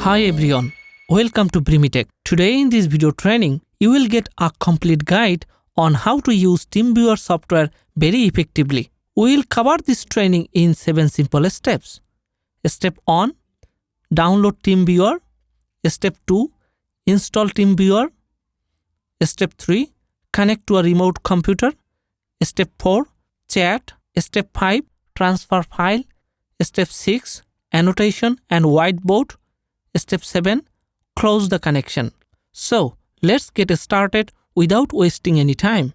Hi everyone, welcome to BrimitTech. Today in this video training, you will get a complete guide on how to use TeamViewer software very effectively. We will cover this training in 7 simple steps. Step 1, download TeamViewer. Step 2, install TeamViewer. Step 3, connect to a remote computer. Step 4, chat. Step 5, transfer file. Step 6, annotation and whiteboard. Step 7, close the connection. So, let's get started without wasting any time.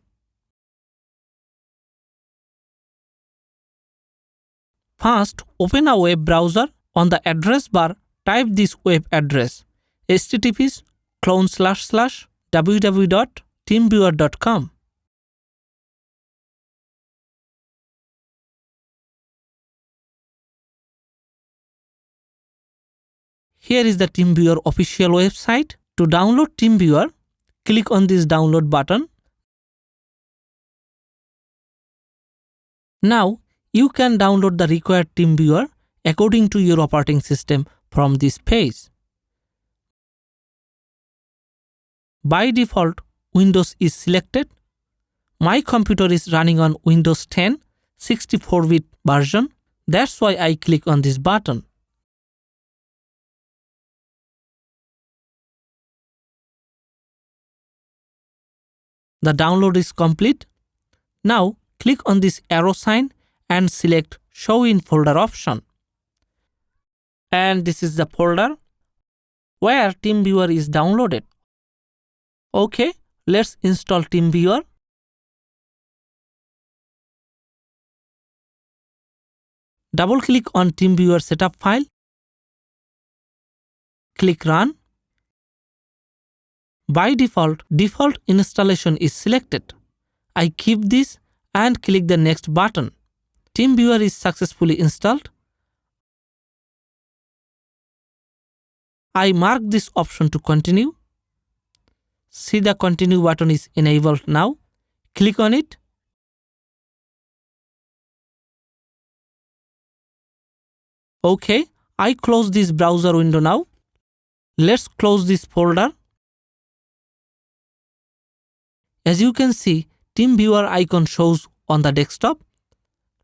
First, open a web browser. On the address bar, type this web address: http://www.teamviewer.com. Here is the TeamViewer official website. To download TeamViewer, click on this download button. Now, you can download the required TeamViewer according to your operating system from this page. By default, Windows is selected. My computer is running on Windows 10 64-bit version. That's why I click on this button. The download is complete. Now, click on this arrow sign and select Show in Folder option. And this is the folder where TeamViewer is downloaded. Okay, let's install TeamViewer. Double-click on TeamViewer setup file. Click Run. By default installation is selected. I keep this and click the Next button. TeamViewer is successfully installed. I mark this option to continue. See, the Continue button is enabled now. Click on it. Okay, I close this browser window now. Let's close this folder. As you can see, TeamViewer icon shows on the desktop.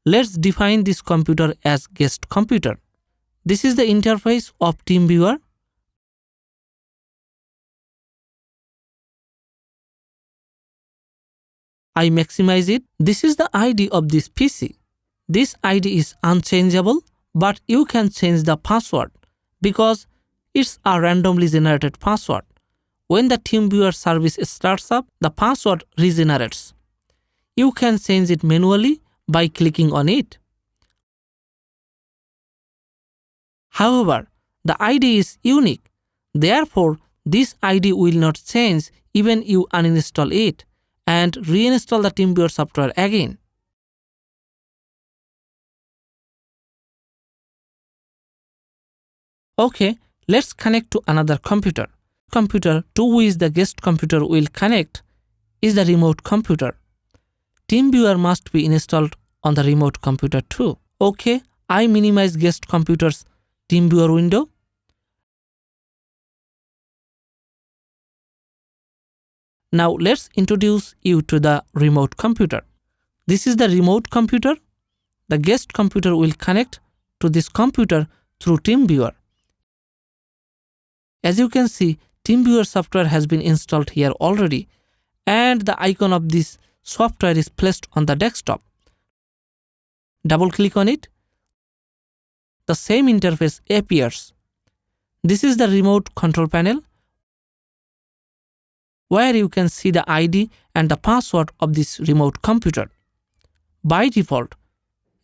Let's define this computer as guest computer. This is the interface of TeamViewer. I maximize it. This is the ID of this PC. This ID is unchangeable, but you can change the password because it's a randomly generated password. When the TeamViewer service starts up, the password regenerates. You can change it manually by clicking on it. However, the ID is unique. Therefore, this ID will not change even you uninstall it and reinstall the TeamViewer software again. Okay, let's connect to another computer. Computer to which the guest computer will connect is the remote computer. TeamViewer must be installed on the remote computer too. Okay, I minimize guest computer's TeamViewer window. Now let's introduce you to the remote computer. This is the remote computer. The guest computer will connect to this computer through TeamViewer. As you can see, TeamViewer software has been installed here already, and the icon of this software is placed on the desktop. Double-click on it. The same interface appears. This is the remote control panel, where you can see the ID and the password of this remote computer. By default,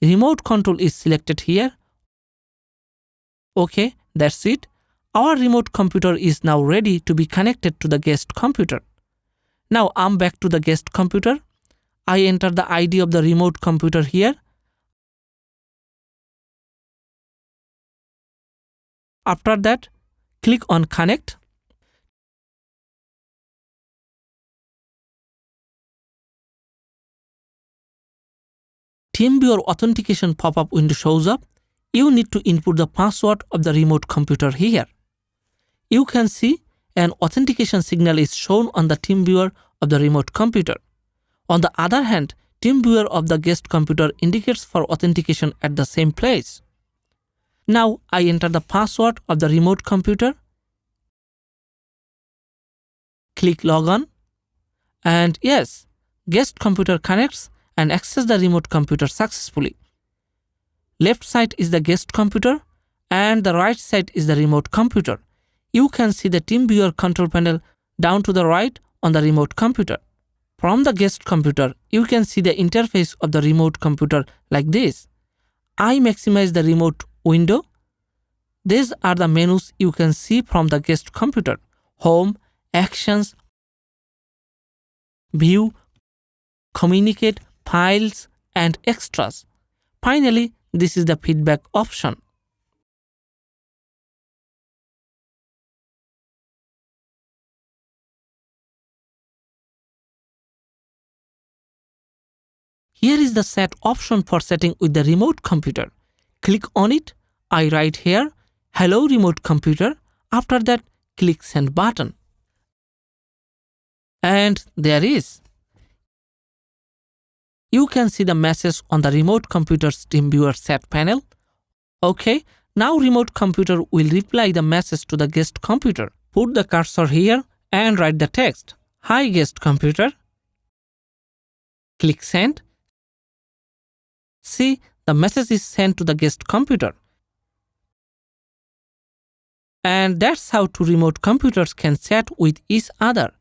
remote control is selected here. Okay, that's it. Our remote computer is now ready to be connected to the guest computer. Now I'm back to the guest computer. I enter the ID of the remote computer here. After that, click on Connect. TeamViewer authentication pop-up window shows up. You need to input the password of the remote computer here. You can see an authentication signal is shown on the TeamViewer of the remote computer. On the other hand, TeamViewer of the guest computer indicates for authentication at the same place. Now I enter the password of the remote computer. Click Login. And yes, guest computer connects and access the remote computer successfully. Left side is the guest computer and the right side is the remote computer. You can see the TeamViewer control panel down to the right on the remote computer. From the guest computer, you can see the interface of the remote computer like this. I maximize the remote window. These are the menus you can see from the guest computer: Home, Actions, View, Communicate, Files, and Extras. Finally, this is the feedback option. Here is the set option for setting with the remote computer. Click on it. I write here, hello remote computer. After that, click send button. And there is. You can see the message on the remote computer's TeamViewer set panel. Okay, now remote computer will reply the message to the guest computer. Put the cursor here and write the text. Hi guest computer. Click send. See, the message is sent to the guest computer. And that's how two remote computers can chat with each other.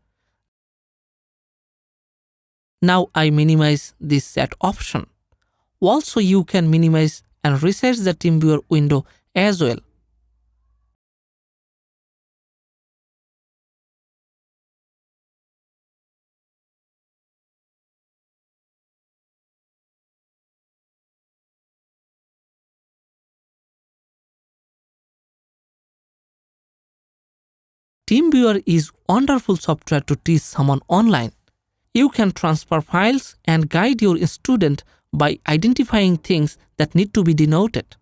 Now I minimize this set option. Also, you can minimize and resize the TeamViewer window as well. TeamViewer is wonderful software to teach someone online. You can transfer files and guide your student by identifying things that need to be denoted.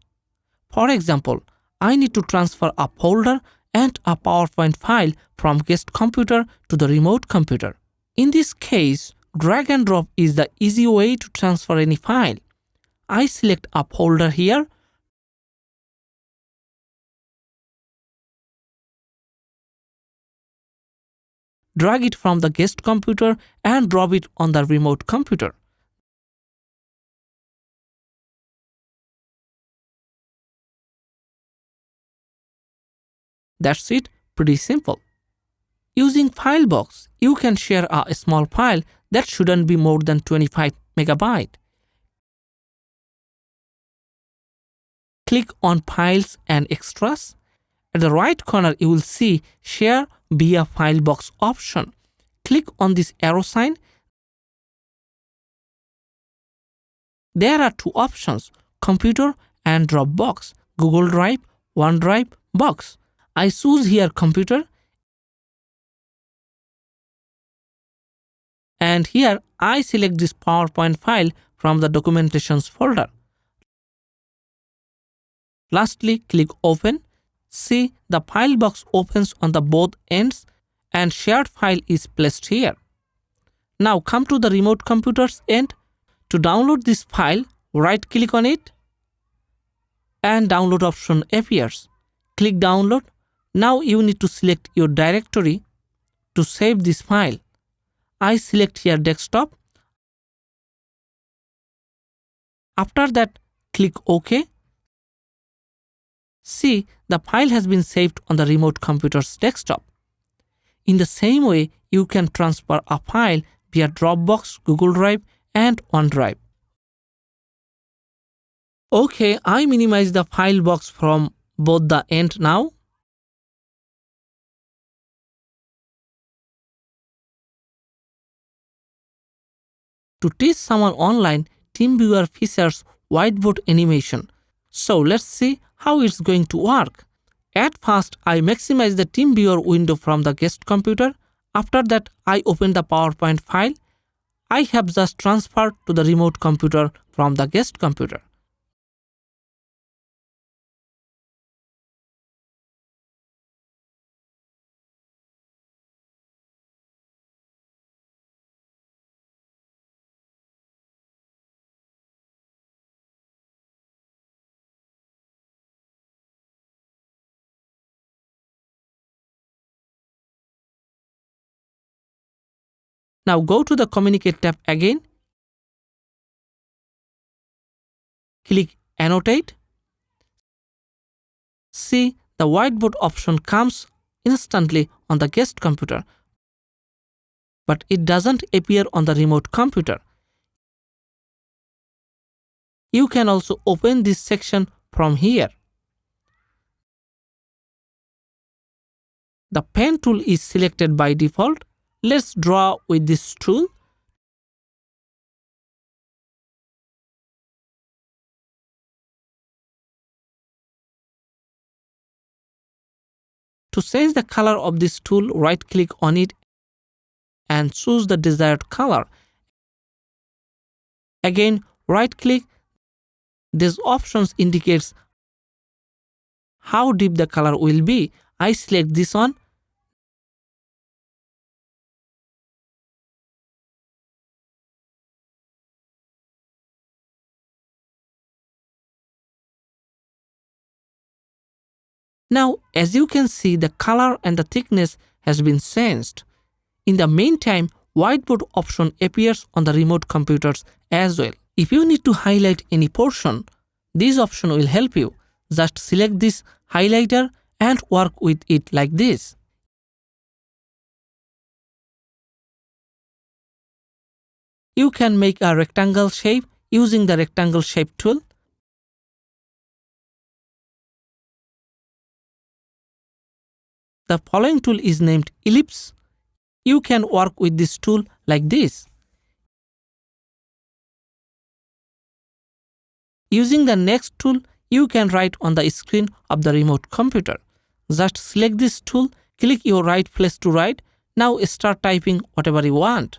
For example, I need to transfer a folder and a PowerPoint file from guest computer to the remote computer. In this case, drag and drop is the easy way to transfer any file. I select a folder here. Drag it from the guest computer and drop it on the remote computer. That's it, pretty simple. Using Filebox, you can share a small file that shouldn't be more than 25 MB. Click on Files and Extras. At the right corner, you will see Share via Filebox option. Click on this arrow sign. There are two options: Computer and Dropbox, Google Drive, OneDrive, Box. I choose here Computer. And here I select this PowerPoint file from the Documentations folder. Lastly, click Open. See, the file box opens on the both ends and shared file is placed here. Now come to the remote computer's end. To download this file, right click on it and download option appears. Click download. Now you need to select your directory to save this file. I select here desktop. After that, click OK. See, the file has been saved on the remote computer's desktop. In the same way, you can transfer a file via Dropbox, Google Drive, and OneDrive. Okay, I minimize the file box from both the end now. To teach someone online, TeamViewer features whiteboard animation. So let's see how it's going to work. At first, I maximize the TeamViewer window from the guest computer. After that, I open the PowerPoint file. I have just transferred to the remote computer from the guest computer. Now go to the Communicate tab again. Click Annotate. See, the whiteboard option comes instantly on the guest computer, but it doesn't appear on the remote computer. You can also open this section from here. The pen tool is selected by default. Let's draw with this tool. To change the color of this tool, right-click on it and choose the desired color. Again, right-click. These options indicates how deep the color will be. I select this one. Now, as you can see, the color and the thickness has been changed. In the meantime, whiteboard option appears on the remote computers as well. If you need to highlight any portion, this option will help you. Just select this highlighter and work with it like this. You can make a rectangle shape using the rectangle shape tool. The following tool is named ellipse. You can work with this tool like this. Using the next tool, you can write on the screen of the remote computer. Just select this tool, click your right place to write. Now start typing whatever you want.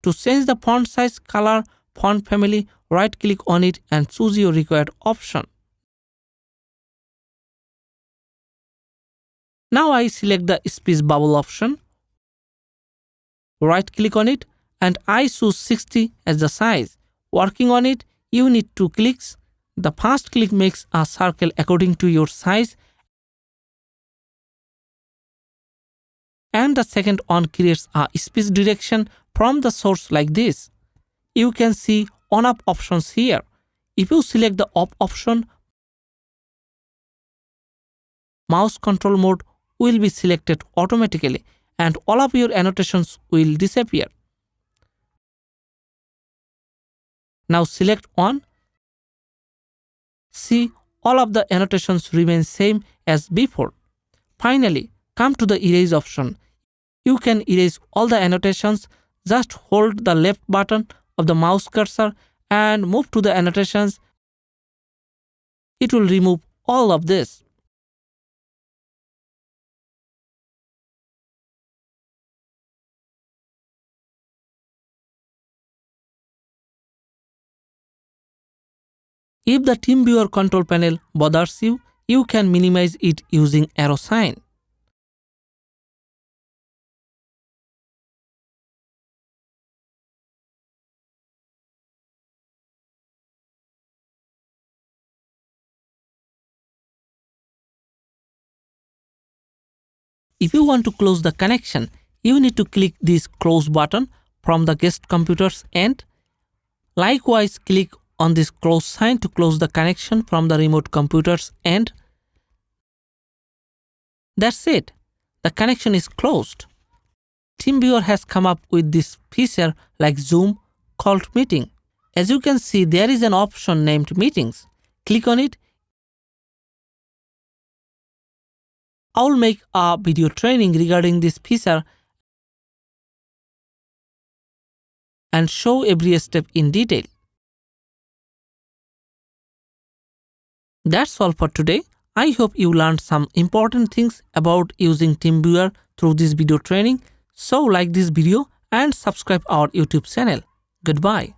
To change the font size, color, font family, right-click on it and choose your required option. Now I select the speech bubble option. Right-click on it and I choose 60 as the size. Working on it, you need 2 clicks. The first click makes a circle according to your size, and the second one creates a speech direction from the source like this. You can see on-off options here. If you select the off option, mouse control mode will be selected automatically and all of your annotations will disappear. Now select on. See, all of the annotations remain same as before. Finally, come to the erase option. You can erase all the annotations. Just hold the left button of the mouse cursor and move to the annotations. It will remove all of this. If the TeamViewer control panel bothers you, you can minimize it using arrow sign. If you want to close the connection, you need to click this close button from the guest computer's end. Likewise, click on this close sign to close the connection from the remote computer's end. That's it. The connection is closed. TeamViewer has come up with this feature like Zoom called Meeting. As you can see, there is an option named Meetings. Click on it. I will make a video training regarding this feature and show every step in detail. That's all for today. I hope you learned some important things about using TeamViewer through this video training. So like this video and subscribe our YouTube channel. Goodbye.